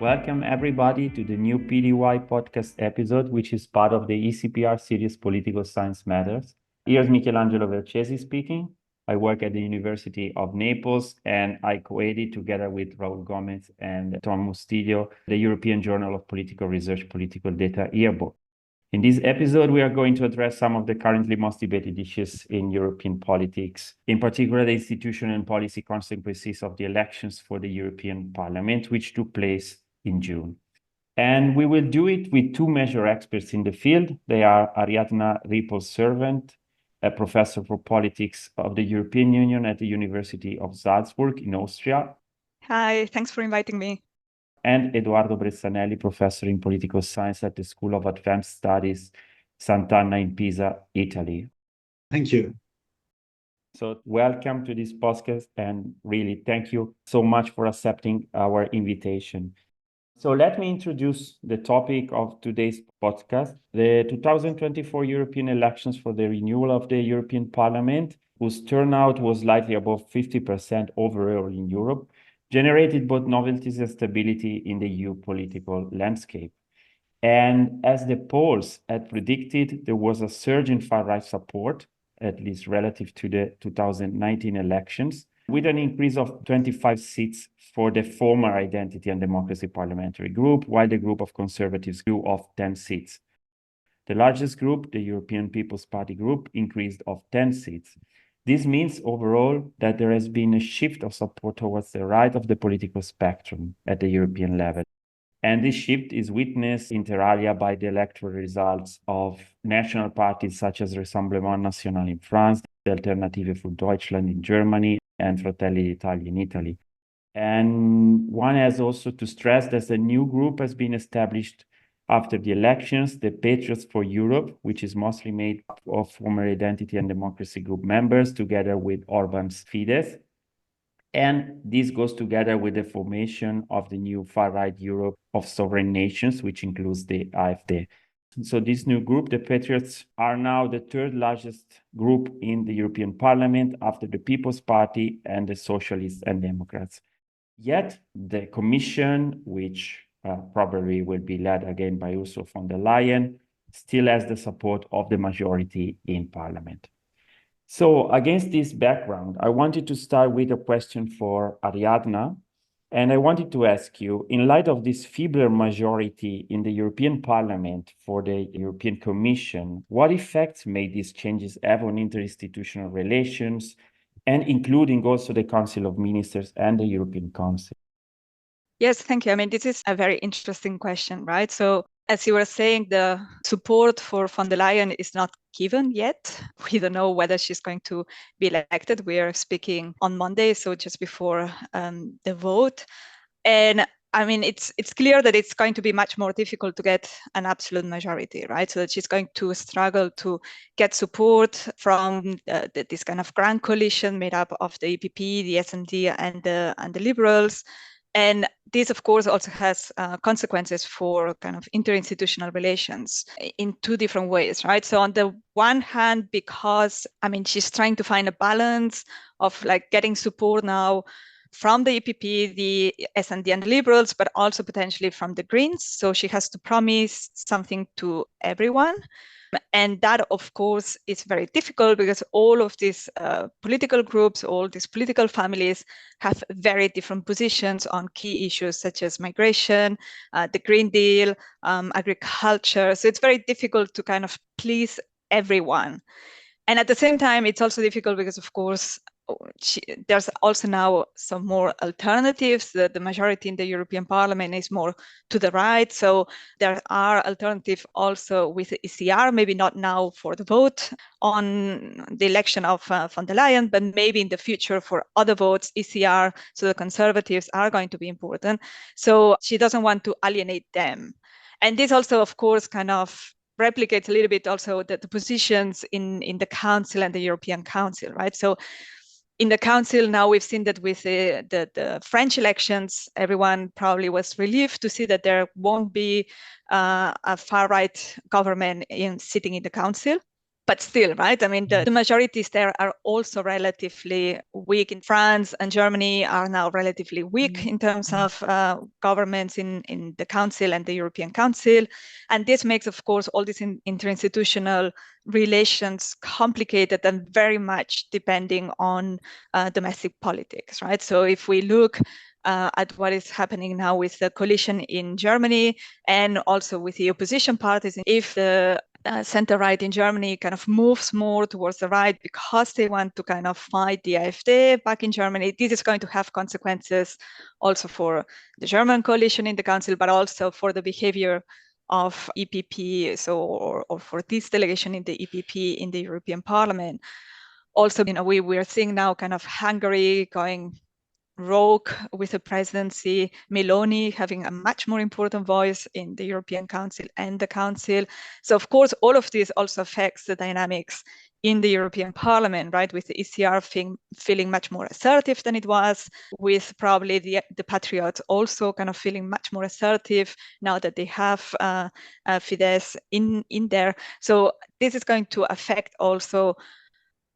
Welcome, everybody, to the new PDY podcast episode, which is part of the ECPR series Political Science Matters. Here's Michelangelo Vercesi speaking. I work at the University of Naples, and I co-edit together with Raul Gomez and Tom Mustidio the European Journal of Political Research Political Data Yearbook. In this episode, we are going to address some of the currently most debated issues in European politics, in particular the institutional and policy consequences of the elections for the European Parliament, which took place in June. And we will do it with two major experts in the field. They are Ariadna Ripoll-Servent, a professor for politics of the European Union at the University of Salzburg in Austria. Hi, thanks for inviting me. And Edoardo Bressanelli, professor in political science at the School of Advanced Studies, Sant'Anna in Pisa, Italy. Thank you. So welcome to this podcast, and really thank you so much for accepting our invitation. So let me introduce the topic of today's podcast, the 2024 European elections for the renewal of the European Parliament, whose turnout was slightly above 50% overall in Europe, generated both novelties and stability in the EU political landscape. And as the polls had predicted, there was a surge in far-right support, at least relative to the 2019 elections, with an increase of 25 seats for the former Identity and Democracy Parliamentary Group, while the group of conservatives grew of 10 seats. The largest group, the European People's Party group, increased of 10 seats. This means overall that there has been a shift of support towards the right of the political spectrum at the European level. And this shift is witnessed inter alia by the electoral results of national parties such as Rassemblement National in France, the Alternative für Deutschland in Germany, and Fratelli d'Italia in Italy. And one has also to stress that a new group has been established after the elections, the Patriots for Europe, which is mostly made up of former Identity and Democracy Group members, together with Orban's Fidesz. And this goes together with the formation of the new far-right Europe of sovereign nations, which includes the AfD. So this new group, the Patriots, are now the third largest group in the European Parliament after the People's Party and the Socialists and Democrats. Yet the Commission, which probably will be led again by Ursula von der Leyen, still has the support of the majority in Parliament. So against this background, I wanted to start with a question for Ariadna. And I wanted to ask you, in light of this feebler majority in the European Parliament for the European Commission, what effects may these changes have on interinstitutional relations, and including also the Council of Ministers and the European Council? Yes, thank you. I mean, this is a very interesting question, right? So as you were saying, the support for von der Leyen is not given yet. We don't know whether she's going to be elected. We are speaking on Monday, so just before the vote. And I mean, it's clear that it's going to be much more difficult to get an absolute majority, right? So that she's going to struggle to get support from this kind of grand coalition made up of the EPP, the SD, and the Liberals. And this, of course, also has consequences for kind of interinstitutional relations in two different ways, right? So on the one hand, because, I mean, she's trying to find a balance of like getting support now from the EPP, the SD and the Liberals, but also potentially from the Greens. So she has to promise something to everyone. And that, of course, is very difficult because all of these political groups, all these political families have very different positions on key issues such as migration, the Green Deal, agriculture. So it's very difficult to kind of please everyone. And at the same time, it's also difficult because, of course, there's also now some more alternatives. The majority in the European Parliament is more to the right. So there are alternatives also with the ECR, maybe not now for the vote on the election of von der Leyen, but maybe in the future for other votes, ECR. So the Conservatives are going to be important. So she doesn't want to alienate them. And this also, of course, kind of replicates a little bit also the positions in the Council and the European Council, right? So in the Council now, we've seen that with the French elections, everyone probably was relieved to see that there won't be a far-right government sitting in the Council. But still, right? I mean, the majorities there are also relatively weak. In France and Germany are now relatively weak in terms of governments in the Council and the European Council. And this makes, of course, all these interinstitutional relations complicated and very much depending on domestic politics, right? So if we look at what is happening now with the coalition in Germany and also with the opposition parties, if the center-right in Germany kind of moves more towards the right because they want to kind of fight the AfD back in Germany, this is going to have consequences also for the German coalition in the council, but also for the behavior of EPP, so or for this delegation in the EPP in the European Parliament. Also, we are seeing now kind of Hungary going rogue with the presidency, Meloni having a much more important voice in the European Council and the Council. So of course, all of this also affects the dynamics in the European Parliament, right? With the ECR feeling much more assertive than it was, with probably the Patriots also kind of feeling much more assertive now that they have Fidesz in there. So this is going to affect also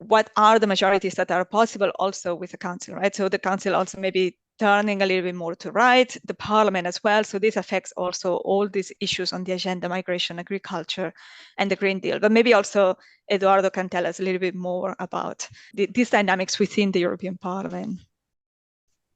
what are the majorities that are possible also with the council, right? So the council also maybe turning a little bit more to right, the parliament as well. So this affects also all these issues on the agenda, migration, agriculture, and the Green Deal. But maybe also Eduardo can tell us a little bit more about these dynamics within the European Parliament.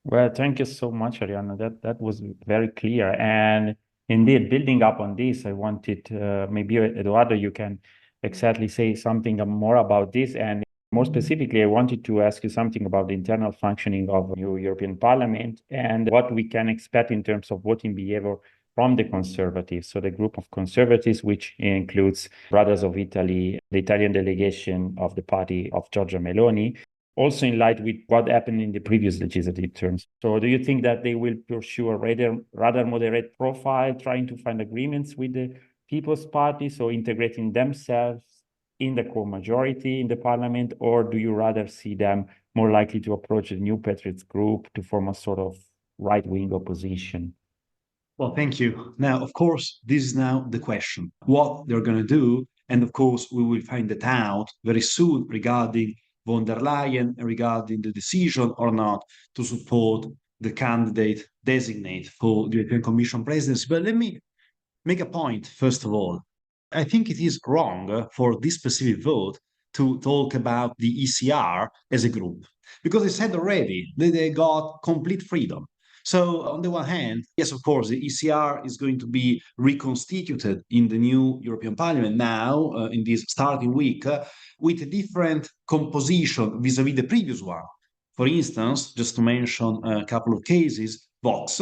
Well, thank you so much, Arianna. That was very clear. And indeed, building up on this, I wanted maybe Eduardo, you can exactly say something more about this. And more specifically, I wanted to ask you something about the internal functioning of the new European Parliament and what we can expect in terms of voting behavior from the Conservatives. So the group of Conservatives, which includes Brothers of Italy, the Italian delegation of the party of Giorgia Meloni, also in light with what happened in the previous legislative terms. So do you think that they will pursue a rather moderate profile, trying to find agreements with the People's Party, so integrating themselves in the core majority in the parliament, or do you rather see them more likely to approach the New Patriots group to form a sort of right-wing opposition? Well, thank you. Now, of course, this is now the question, what they're going to do. And of course, we will find it out very soon regarding von der Leyen and regarding the decision or not to support the candidate designate for the European Commission presidency. But let me make a point, first of all. I think it is wrong for this specific vote to talk about the ECR as a group, because I said already that they got complete freedom. So on the one hand, yes, of course, the ECR is going to be reconstituted in the new European Parliament now, in this starting week, with a different composition vis-à-vis the previous one. For instance, just to mention a couple of cases, Vox,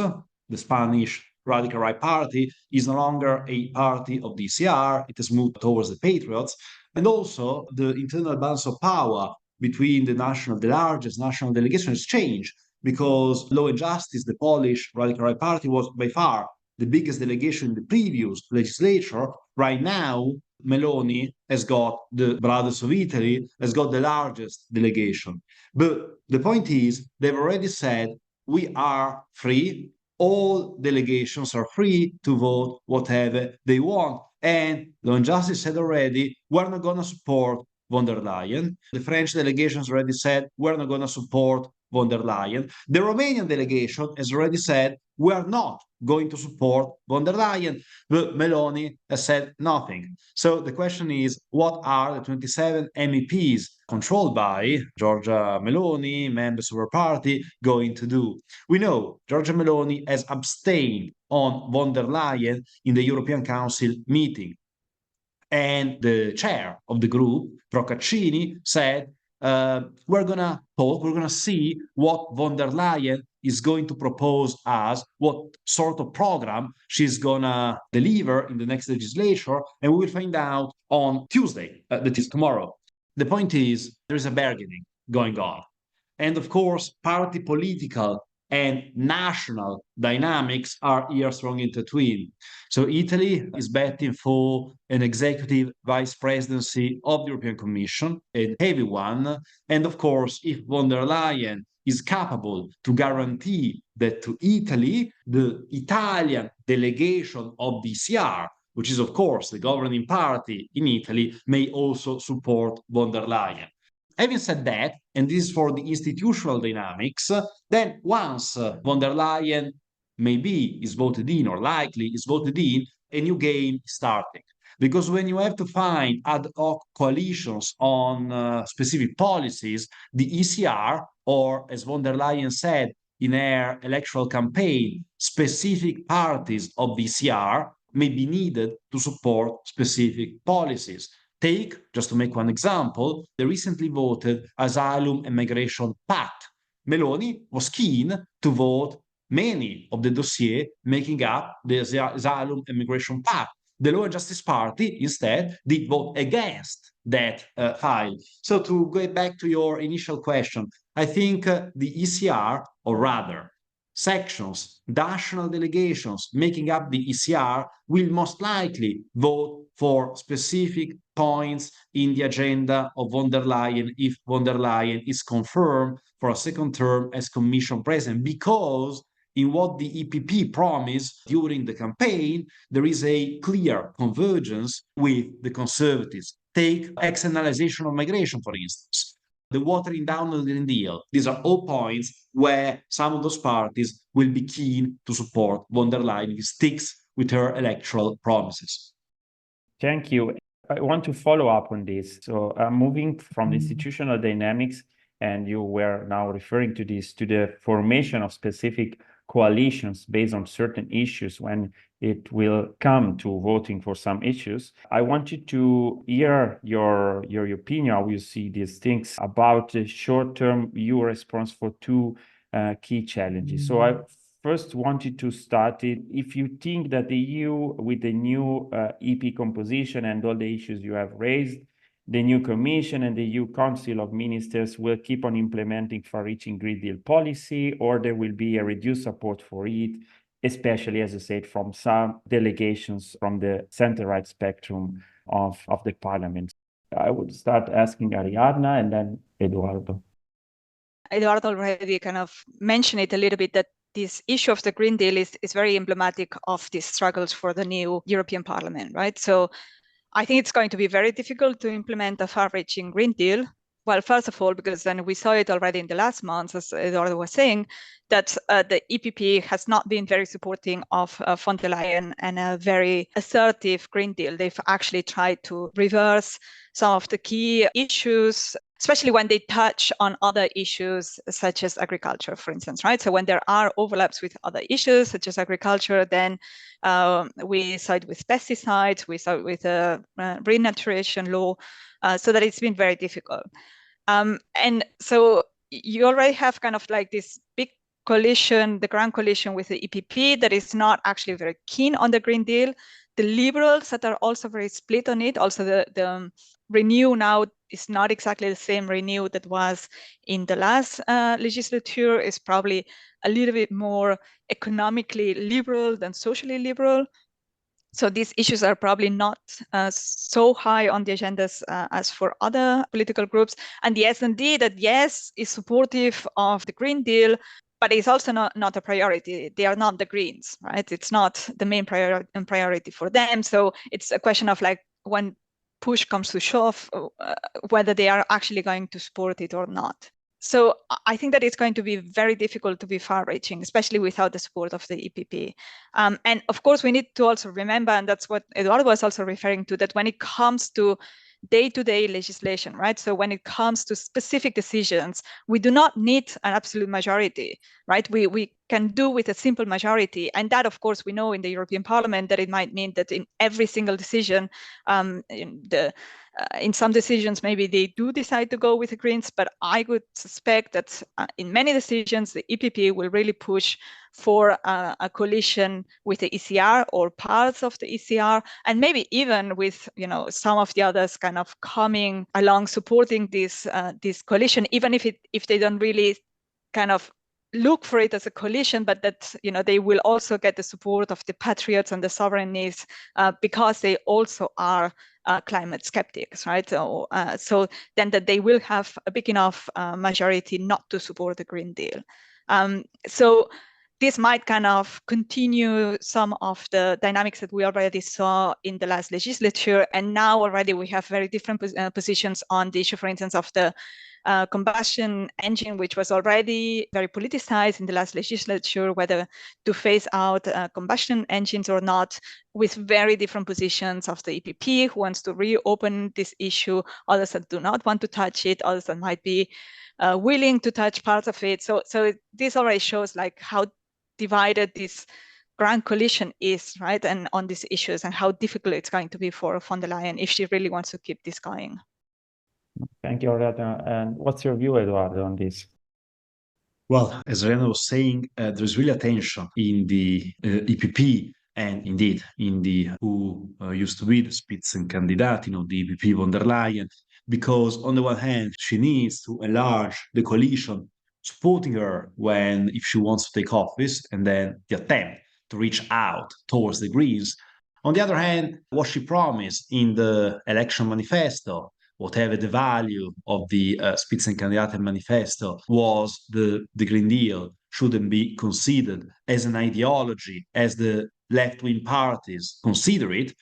the Spanish Radical Right Party, is no longer a party of the ECR. It has moved towards the Patriots. And also the internal balance of power between the largest national delegation has changed, because Law and Justice, the Polish Radical Right Party, was by far the biggest delegation in the previous legislature. Right now, Meloni has got the Brothers of Italy, has got the largest delegation. But the point is, they've already said, we are free. All delegations are free to vote whatever they want. And Law and Justice said already, we're not going to support von der Leyen. The French delegations already said, we're not going to support von der Leyen. The Romanian delegation has already said, we are not going to support von der Leyen, but Meloni has said nothing. So the question is, what are the 27 MEPs controlled by Giorgia Meloni, members of her party, going to do? We know Giorgia Meloni has abstained on von der Leyen in the European Council meeting. And the chair of the group, Procaccini, said, we're going to talk, we're going to see what von der Leyen is going to propose us, what sort of program she's going to deliver in the next legislature, and we will find out on Tuesday, that is tomorrow. The point is, there is a bargaining going on. And of course, party political and national dynamics are here strongly intertwined. So Italy is betting for an executive vice presidency of the European Commission, a heavy one. And of course, if von der Leyen is capable to guarantee that to Italy, the Italian delegation of the ECR which is, of course, the governing party in Italy, may also support von der Leyen. Having said that, and this is for the institutional dynamics, then once von der Leyen maybe is voted in or likely is voted in, a new game is starting. Because when you have to find ad hoc coalitions on specific policies, the ECR, or as von der Leyen said in her electoral campaign, specific parties of the ECR may be needed to support specific policies. Take, just to make one example, the recently voted Asylum and Migration Pact. Meloni was keen to vote many of the dossiers making up the Asylum and Migration Pact. The Law and Justice Party instead did vote against that file. So to go back to your initial question, I think the ECR, or rather sections, national delegations making up the ECR, will most likely vote for specific points in the agenda of von der Leyen if von der Leyen is confirmed for a second term as Commission President, because in what the EPP promised during the campaign, there is a clear convergence with the Conservatives. Take externalization of migration, for instance, the watering down of the Green Deal. These are all points where some of those parties will be keen to support von der Leyen if she sticks with her electoral promises. Thank you. I want to follow up on this. So moving from the institutional dynamics, and you were now referring to this, to the formation of specific coalitions based on certain issues when it will come to voting for some issues. I wanted to hear your opinion, how you see these things about the short-term EU response for two key challenges. So I first wanted to start it, if you think that the EU, with the new EP composition and all the issues you have raised, the new Commission and the EU Council of Ministers will keep on implementing far-reaching Green Deal policy, or there will be a reduced support for it, especially, as I said, from some delegations from the center-right spectrum of the parliament. I would start asking Ariadna and then Eduardo. Eduardo already kind of mentioned it a little bit, that this issue of the Green Deal is very emblematic of these struggles for the new European Parliament, right? So I think it's going to be very difficult to implement a far-reaching Green Deal. Well, first of all, because then we saw it already in the last months, as Eduardo was saying, that the EPP has not been very supporting of von der Leyen and a very assertive Green Deal. They've actually tried to reverse some of the key issues, especially when they touch on other issues such as agriculture, for instance, right? So when there are overlaps with other issues such as agriculture, then we side with pesticides, we side with the renaturation law, so that it's been very difficult. And so you already have kind of like this big coalition, the grand coalition with the EPP that is not actually very keen on the Green Deal. The Liberals that are also very split on it. Also the Renew now is not exactly the same Renew that was in the last legislature, is probably a little bit more economically liberal than socially liberal. So these issues are probably not so high on the agendas as for other political groups. And the S&D that, yes, is supportive of the Green Deal, but it's also not a priority. They are not the Greens, right? It's not the main priority for them. So it's a question of like when push comes to shove, whether they are actually going to support it or not. So I think that it's going to be very difficult to be far-reaching, especially without the support of the EPP. And of course, we need to also remember, and that's what Eduardo was also referring to, that when it comes to day-to-day legislation, right? So when it comes to specific decisions, we do not need an absolute majority, right? We can do with a simple majority. And that, of course, we know in the European Parliament that it might mean that in every single decision, in some decisions, maybe they do decide to go with the Greens, but I would suspect that in many decisions, the EPP will really push for a coalition with the ECR or parts of the ECR, and maybe even with some of the others kind of coming along supporting this coalition, even if they don't really kind of look for it as a coalition, but that they will also get the support of the patriots and the sovereignists because they also are climate skeptics, right? So then that they will have a big enough majority not to support the Green Deal. So this might kind of continue some of the dynamics that we already saw in the last legislature. And now already we have very different positions on the issue, for instance, of the combustion engine, which was already very politicized in the last legislature, whether to phase out combustion engines or not, with very different positions of the EPP, who wants to reopen this issue, others that do not want to touch it, others that might be willing to touch parts of it. So this already shows like how divided this grand coalition is, right, and on these issues, and how difficult it's going to be for von der Leyen if she really wants to keep this going. Thank you, Oriana. And what's your view, Eduardo, on this? Well, as Oriana was saying, there's really a tension in the EPP and indeed in the who used to be the Spitzenkandidatin, the EPP von der Leyen, because on the one hand, she needs to enlarge the coalition supporting her if she wants to take office, and then the attempt to reach out towards the Greens. On the other hand, what she promised in the election manifesto, whatever the value of the Spitzenkandidaten manifesto, was the Green Deal shouldn't be considered as an ideology, as the left-wing parties consider it,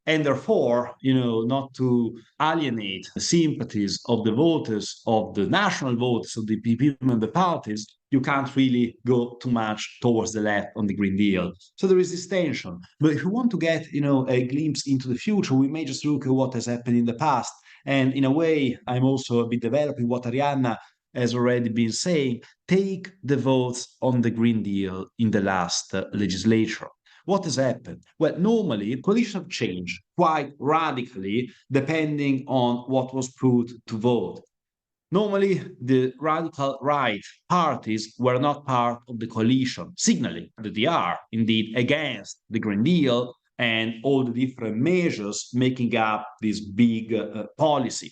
and therefore, not to alienate the sympathies of the voters, of the national voters, of the PP member parties, you can't really go too much towards the left on the Green Deal. So there is this tension. But if we want to get, a glimpse into the future, we may just look at what has happened in the past. And in a way, I'm also a bit developing what Arianna has already been saying. Take the votes on the Green Deal in the last legislature. What has happened? Well, normally, coalitions have changed quite radically depending on what was put to vote. Normally, the radical right parties were not part of the coalition, signaling that they are indeed against the Green Deal and all the different measures making up this big policy.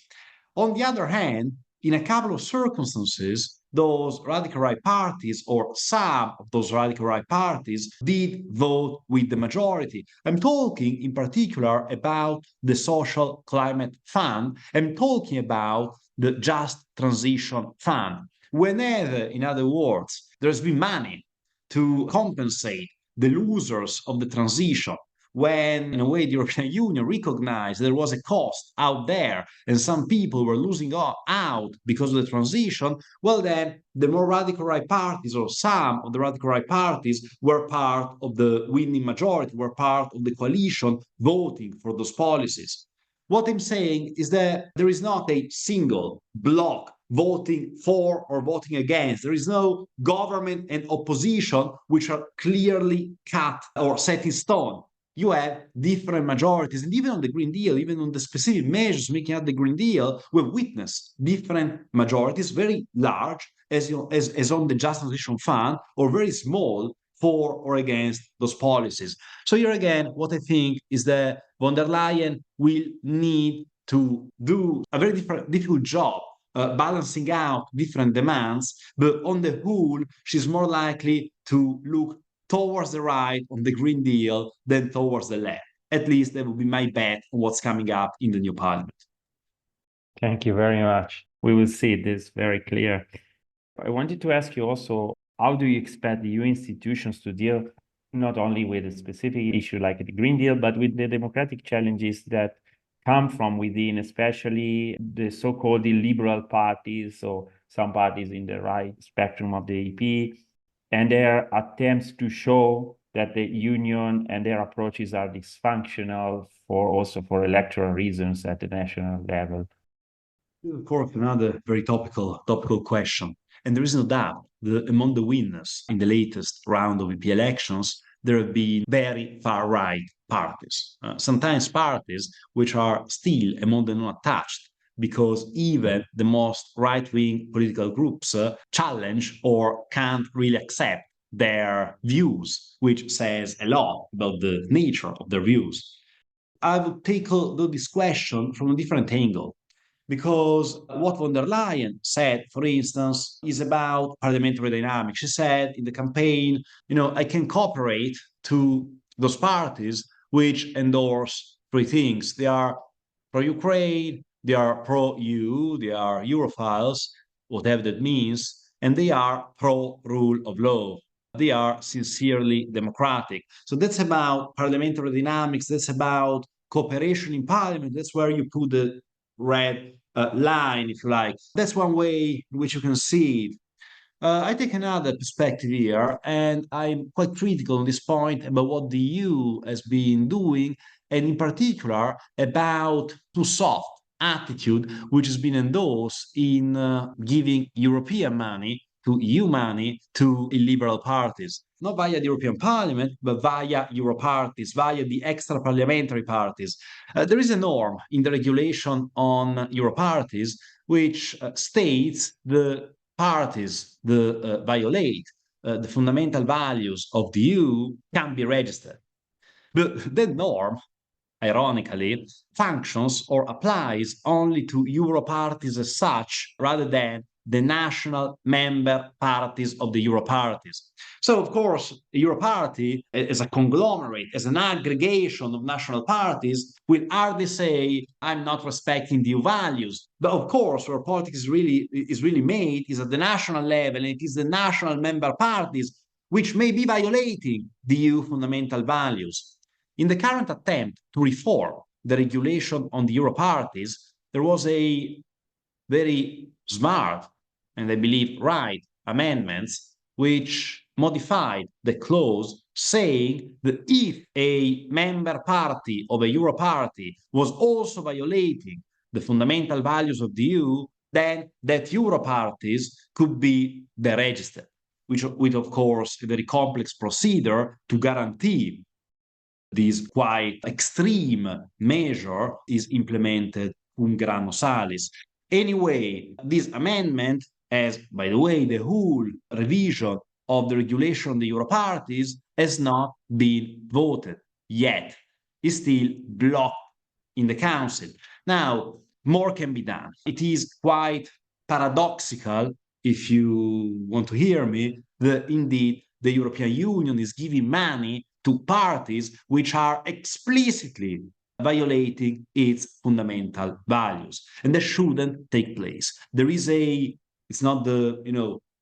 On the other hand, in a couple of circumstances, those radical right parties, or some of those radical right parties, did vote with the majority. I'm talking in particular about the Social Climate Fund. I'm talking about the Just Transition Fund. Whenever, in other words, there's been money to compensate the losers of the transition, when, in a way, the European Union recognized there was a cost out there and some people were losing out because of the transition, well, then the more radical right parties, or some of the radical right parties, were part of the winning majority, were part of the coalition voting for those policies. What I'm saying is that there is not a single bloc voting for or voting against. There is no government and opposition which are clearly cut or set in stone. You have different majorities, and even on the Green Deal, even on the specific measures making up the Green Deal, we've witnessed different majorities, very large, as on the Just Transition Fund, or very small for or against those policies. So here again, what I think is that von der Leyen will need to do a very difficult job balancing out different demands, but on the whole, she's more likely to look towards the right on the Green Deal than towards the left. At least that would be my bet on what's coming up in the new parliament. Thank you very much. We will see this very clear. I wanted to ask you also, how do you expect the EU institutions to deal not only with a specific issue like the Green Deal, but with the democratic challenges that come from within, especially the so-called illiberal parties, or some parties in the right spectrum of the EP, and their attempts to show that the union and their approaches are dysfunctional also for electoral reasons at the national level? Of course, another very topical question. And there is no doubt that among the winners in the latest round of EP elections, there have been very far-right parties. Sometimes parties which are still among the non-attached, because even the most right-wing political groups challenge or can't really accept their views, which says a lot about the nature of their views. I would tackle this question from a different angle, because what von der Leyen said, for instance, is about parliamentary dynamics. She said in the campaign, I can cooperate to those parties which endorse three things. They are pro-Ukraine, they are pro-EU, they are Europhiles, whatever that means, and they are pro-rule of law. they are sincerely democratic. So that's about parliamentary dynamics. That's about cooperation in parliament. That's where you put the red line, if you like. That's one way in which you can see it. I take another perspective here, and I'm quite critical on this point about what the EU has been doing, and in particular about too soft attitude which has been endorsed in giving European money to EU money to illiberal parties, not via the European Parliament, but via Euro parties, via the extra parliamentary parties. There is a norm in the regulation on Euro parties which states the parties that violate the fundamental values of the EU can be registered. But that norm, ironically, functions or applies only to Euro parties as such, rather than the national member parties of the Euro parties. So, of course, the Euro party, as a conglomerate, as an aggregation of national parties, will hardly say, I'm not respecting the EU values. But of course, where politics is really made is at the national level, and it is the national member parties which may be violating the EU fundamental values. In the current attempt to reform the regulation on the Euro parties, there was a very smart and I believe right amendments which modified the clause saying that if a member party of a Euro party was also violating the fundamental values of the EU, then that Euro parties could be deregistered, which of course a very complex procedure to guarantee this quite extreme measure is implemented cum grano salis. Anyway, this amendment, as by the way, the whole revision of the regulation of the Euro parties has not been voted yet. It's still blocked in the Council. Now, more can be done. It is quite paradoxical, if you want to hear me, that indeed the European Union is giving money to parties which are explicitly violating its fundamental values. And that shouldn't take place. It's not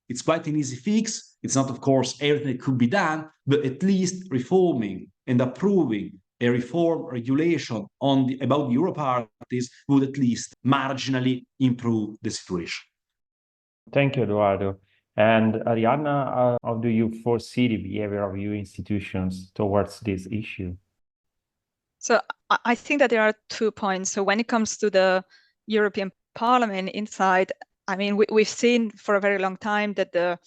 it's quite an easy fix. It's not, of course, everything that could be done, but at least reforming and approving a reform regulation about the Euro parties would at least marginally improve the situation. Thank you, Edoardo. And Arianna, how do you foresee the behavior of EU institutions towards this issue? So I think that there are 2 points. So when it comes to the European Parliament inside, I mean, we've seen for a very long time that the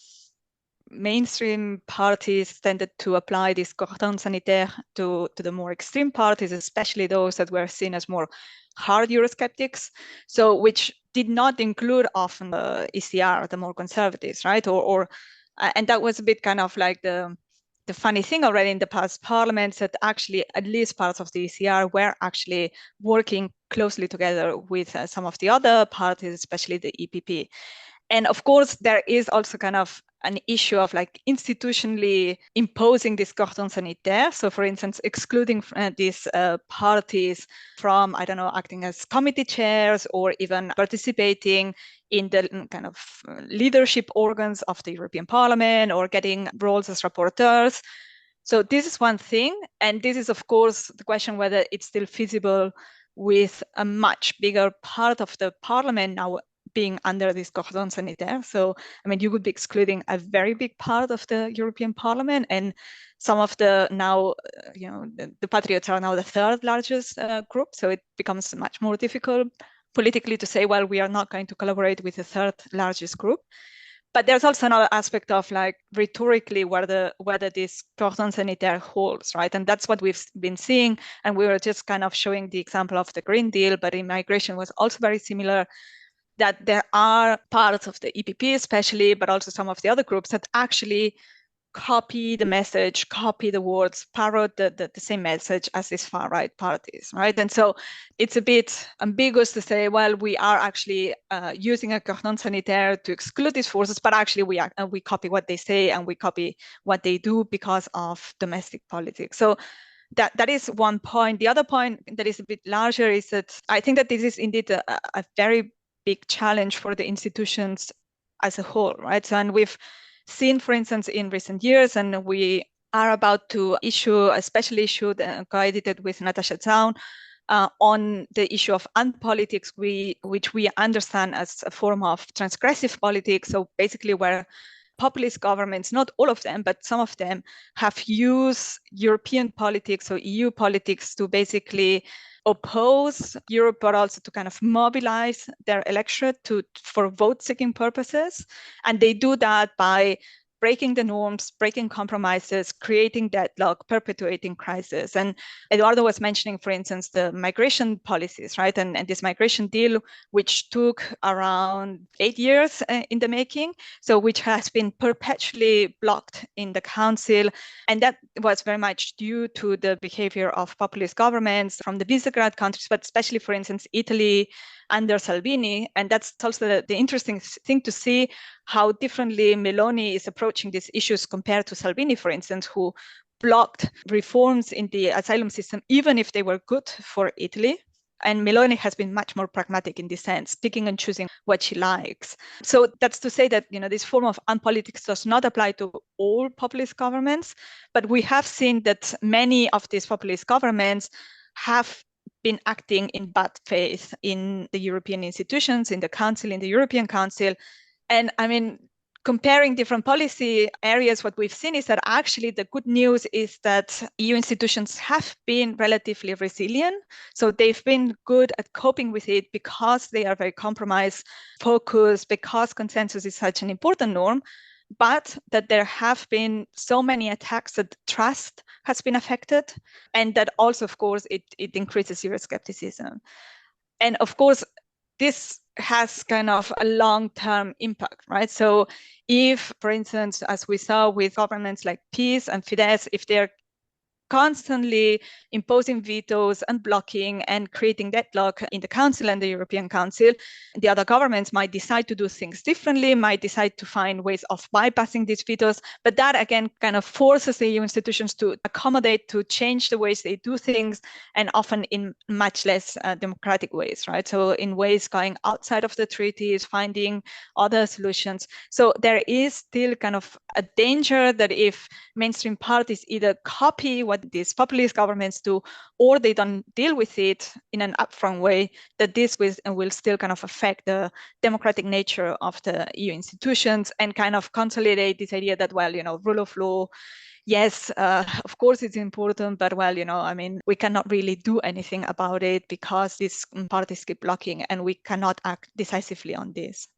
mainstream parties tended to apply this cordon sanitaire to the more extreme parties, especially those that were seen as more hard Eurosceptics, so which did not include often the ECR, the more conservatives, right? And that was a bit kind of like the funny thing already in the past parliaments, that actually at least parts of the ECR were actually working closely together with some of the other parties, especially the EPP. And of course, there is also kind of an issue of like institutionally imposing this cordon sanitaire. So for instance, excluding these parties from, I don't know, acting as committee chairs or even participating in the kind of leadership organs of the European Parliament or getting roles as rapporteurs. So this is one thing. And this is, of course, the question whether it's still feasible with a much bigger part of the Parliament now being under this cordon sanitaire. So, I mean, you would be excluding a very big part of the European Parliament, and some of the now, the Patriots are now the third largest group. So it becomes much more difficult politically to say, well, we are not going to collaborate with the third largest group. But there's also another aspect of like rhetorically whether this cordon sanitaire holds, right? And that's what we've been seeing. And we were just kind of showing the example of the Green Deal, but immigration was also very similar, that there are parts of the EPP especially, but also some of the other groups that actually copy the message, copy the words, parrot the same message as these far-right parties, right? And so it's a bit ambiguous to say, well, we are actually using a cordon sanitaire to exclude these forces, but actually we copy what they say and we copy what they do because of domestic politics. So that is one point. The other point that is a bit larger is that I think that this is indeed a very big challenge for the institutions as a whole, right? So, and we've seen, for instance, in recent years, and we are about to issue a special issue co-edited with Natasha Zaun on the issue of unpolitics, which we understand as a form of transgressive politics. So basically where populist governments, not all of them, but some of them, have used European politics, so EU politics, to basically oppose Europe, but also to kind of mobilize their electorate for vote-seeking purposes. And they do that by breaking the norms, breaking compromises, creating deadlock, perpetuating crisis. And Eduardo was mentioning, for instance, the migration policies, right? And this migration deal, which took around 8 years in the making, so which has been perpetually blocked in the council. And that was very much due to the behavior of populist governments from the Visegrad countries, but especially, for instance, Italy under Salvini. And that's also the interesting thing to see how differently Meloni is approaching these issues compared to Salvini, for instance, who blocked reforms in the asylum system, even if they were good for Italy. And Meloni has been much more pragmatic in this sense, picking and choosing what she likes. So that's to say that, this form of unpolitics does not apply to all populist governments, but we have seen that many of these populist governments have been acting in bad faith in the European institutions, in the Council, in the European Council. And I mean, comparing different policy areas, what we've seen is that actually the good news is that EU institutions have been relatively resilient. So they've been good at coping with it because they are very compromise focused, because consensus is such an important norm. But that there have been so many attacks that trust has been affected, and that also, of course, it increases Euroscepticism. And of course, this has kind of a long-term impact, right? So if, for instance, as we saw with governments like PiS and Fidesz, if they're constantly imposing vetoes and blocking and creating deadlock in the Council and the European Council, the other governments might decide to do things differently, might decide to find ways of bypassing these vetoes. But that, again, kind of forces the EU institutions to accommodate, to change the ways they do things, and often in much less democratic ways, right? So in ways going outside of the treaties, finding other solutions. So there is still kind of a danger that if mainstream parties either copy what these populist governments do, or they don't deal with it in an upfront way, that this will still kind of affect the democratic nature of the EU institutions and kind of consolidate this idea that, well, rule of law, yes, of course it's important, but well, I mean, we cannot really do anything about it because these parties keep blocking and we cannot act decisively on this.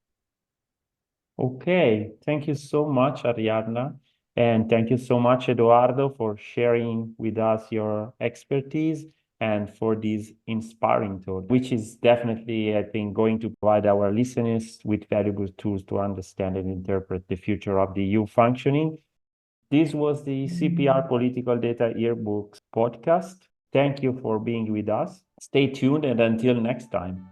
Okay, thank you so much, Ariadna. And thank you so much, Eduardo, for sharing with us your expertise and for this inspiring talk, which is definitely, I think, going to provide our listeners with valuable tools to understand and interpret the future of the EU functioning. This was the CPR Political Data Yearbooks podcast. Thank you for being with us. Stay tuned, and until next time.